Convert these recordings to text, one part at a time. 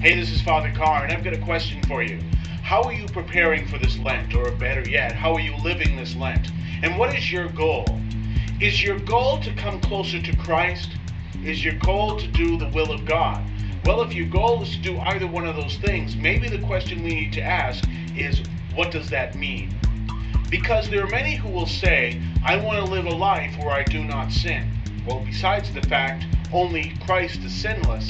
Hey, this is Father Carr, and I've got a question for you. How are you preparing for this Lent? Or better yet, how are you living this Lent? And what is your goal? Is your goal to come closer to Christ? Is your goal to do the will of God? Well, if your goal is to do either one of those things, maybe the question we need to ask is, what does that mean? Because there are many who will say, I want to live a life where I do not sin. Well, besides the fact only Christ is sinless,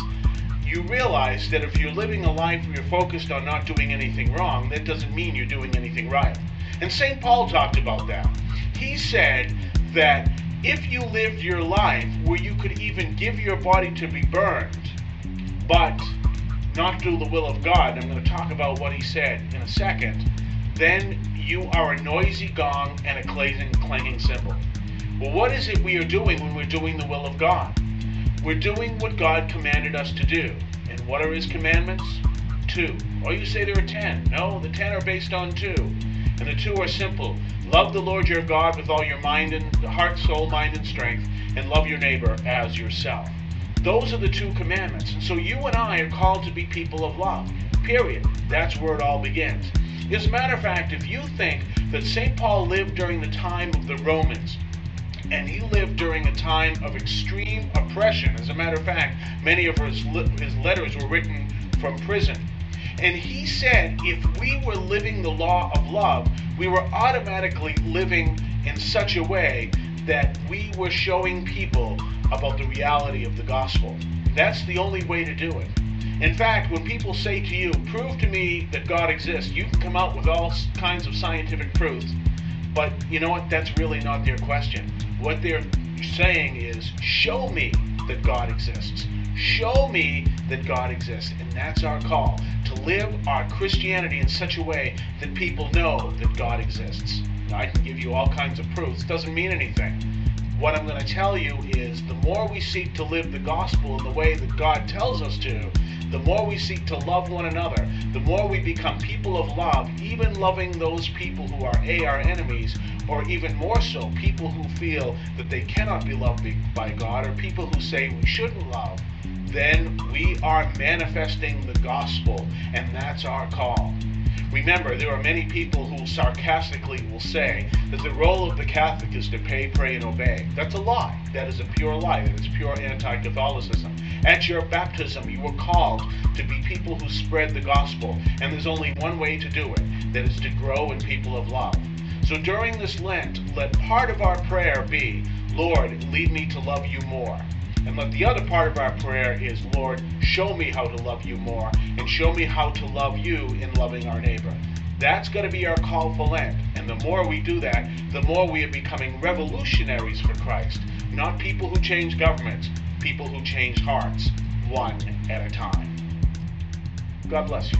you realize that if you're living a life where you're focused on not doing anything wrong, that doesn't mean you're doing anything right. And St. Paul talked about that. He said that if you lived your life where you could even give your body to be burned, but not do the will of God, and I'm going to talk about what he said in a second, then you are a noisy gong and a clanging cymbal. Well, what is it we are doing when we're doing the will of God? We're doing what God commanded us to do. And what are his commandments? 2. Or you say there are 10. No, the 10 are based on 2. And the 2 are simple. Love the Lord your God with all your mind and heart, soul, mind, and strength, and love your neighbor as yourself. Those are the 2 commandments. And so you and I are called to be people of love. Period. That's where it all begins. As a matter of fact, if you think that St. Paul lived during the time of the Romans, and he lived during a time of extreme oppression. As a matter of fact, many of his letters were written from prison. And he said if we were living the law of love, we were automatically living in such a way that we were showing people about the reality of the gospel. That's the only way to do it. In fact, when people say to you, prove to me that God exists, you can come out with all kinds of scientific proofs. But you know what? That's really not their question. What they're saying is, show me that God exists. Show me that God exists. And that's our call, to live our Christianity in such a way that people know that God exists. Now, I can give you all kinds of proofs. It doesn't mean anything. What I'm going to tell you is the more we seek to live the gospel in the way that God tells us to, the more we seek to love one another, the more we become people of love, even loving those people who are our enemies, or even more so, people who feel that they cannot be loved by God, or people who say we shouldn't love, then we are manifesting the gospel, and that's our call. Remember, there are many people who sarcastically will say that the role of the Catholic is to pay, pray, and obey. That's a lie. That is a pure lie. That is pure anti-Catholicism. At your baptism, you were called to be people who spread the gospel, and there's only one way to do it, that is to grow in people of love. So during this Lent, let part of our prayer be, Lord, lead me to love you more. And let the other part of our prayer is, Lord, show me how to love you more, and show me how to love you in loving our neighbor. That's going to be our call for Lent. And the more we do that, the more we are becoming revolutionaries for Christ. Not people who change governments, people who change hearts, one at a time. God bless you.